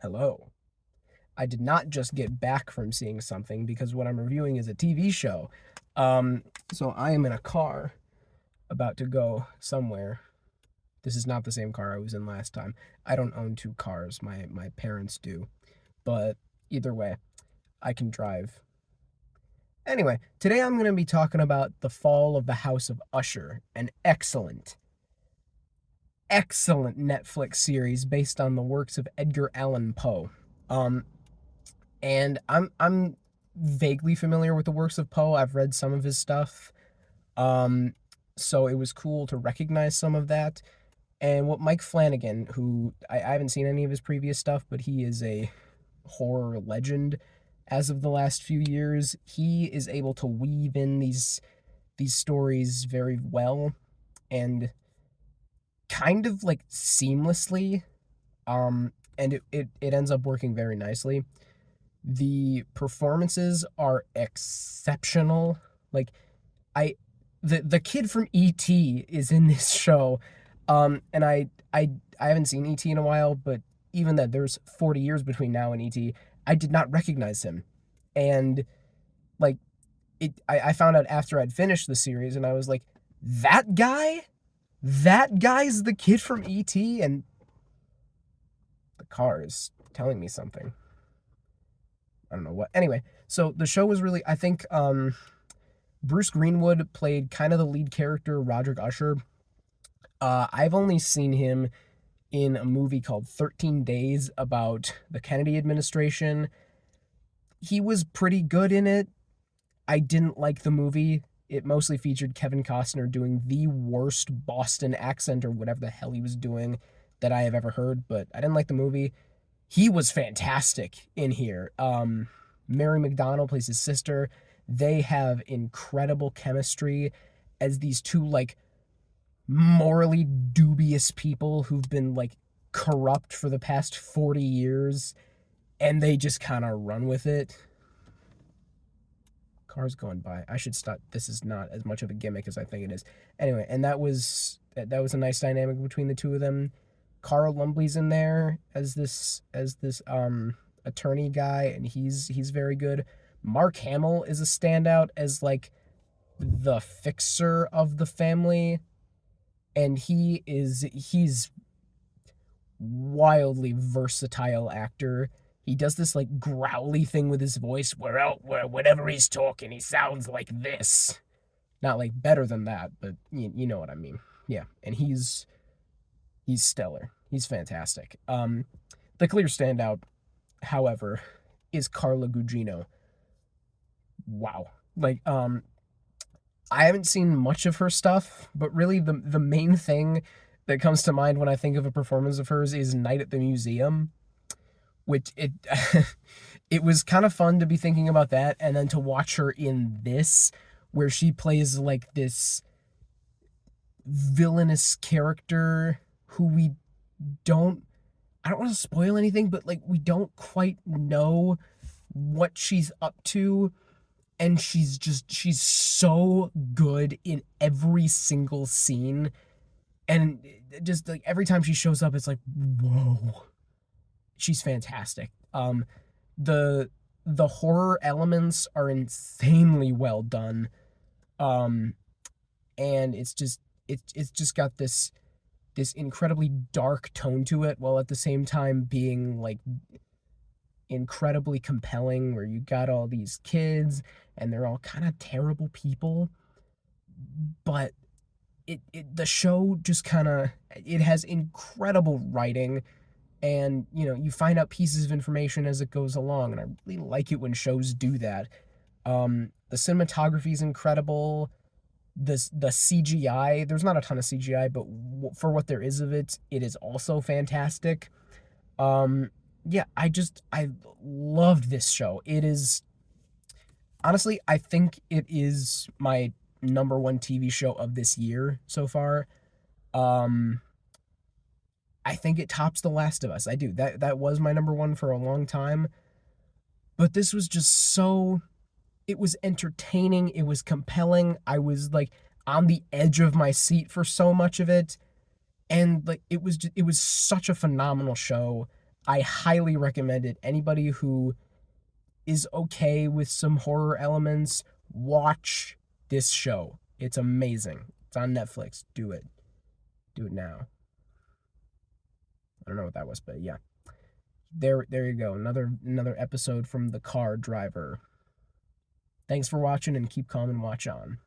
Hello. I did not just get back from seeing something because what I'm reviewing is a TV show. Um, so I am in a car about to go somewhere. This is not the same car I was in last time. I don't own two cars. My parents do. But either way, I can drive. Anyway, today I'm going to be talking about The Fall of the House of Usher, an excellent Netflix series based on the works of Edgar Allan Poe. Um, and I'm vaguely familiar with the works of Poe. I've read some of his stuff. Um, so it was cool to recognize some of that. And what Mike Flanagan, who I haven't seen any of his previous stuff, but he is a horror legend as of the last few years, he is able to weave in these stories very well and kind of like seamlessly. And it ends up working very nicely. The performances are exceptional. Like I the kid from ET is in this show. And I haven't seen ET in a while, but even that there's 40 years between now and ET, I did not recognize him. And like I found out after I'd finished the series and I was like, that guy? That guy's the kid from ET, and the car is telling me something. I don't know what. Anyway, so the show was really, I think Bruce Greenwood played kind of the lead character, Roderick Usher. I've only seen him in a movie called 13 Days about the Kennedy administration. He was pretty good in it. I didn't like the movie. It mostly featured Kevin Costner doing the worst Boston accent or whatever the hell he was doing that I have ever heard, but I didn't like the movie. He was fantastic in here. Mary McDonnell plays his sister. They have incredible chemistry as these two like morally dubious people who've been like corrupt for the past 40 years and they just kind of run with it. Cars going by. I should stop. This is not as much of a gimmick as I think it is. Anyway, and that was a nice dynamic between the two of them. Carl Lumbly's in there as this attorney guy, and he's very good. Mark Hamill is a standout as like the fixer of the family, and he's wildly versatile actor. He does this like growly thing with his voice where whenever he's talking, he sounds like this. Not like better than that, but you know what I mean. Yeah, and he's stellar. He's fantastic. The clear standout, however, is Carla Gugino. Wow. Like I haven't seen much of her stuff, but really the main thing that comes to mind when I think of a performance of hers is Night at the Museum, which it it was kind of fun to be thinking about that and then to watch her in this where she plays like this villainous character who we don't I don't want to spoil anything, but like we don't quite know what she's up to, and she's so good in every single scene, and just like every time she shows up it's like whoa, she's fantastic. The the horror elements are insanely well done. Um and it's just got this incredibly dark tone to it while at the same time being like incredibly compelling, where you got all these kids and they're all kind of terrible people, but the show just kind of, it has incredible writing, and you find out pieces of information as it goes along, and I really like it when shows do that. The cinematography is incredible. The CGI, there's not a ton of CGI, but for what there is of it, it is also fantastic. Yeah, I loved this show. It is honestly, I think it is my number one TV show of this year so far. Um, I think it tops The Last of Us. I do. That was my number one for a long time, but this was just so, it was entertaining, it was compelling. I was like on the edge of my seat for so much of it, and like it was such a phenomenal show. I highly recommend it. Anybody who is okay with some horror elements, watch this show. It's amazing. It's on Netflix. Do it. Do it now. I don't know what that was, but yeah. There you go. Another episode from The Car Driver. Thanks for watching and keep calm and watch on.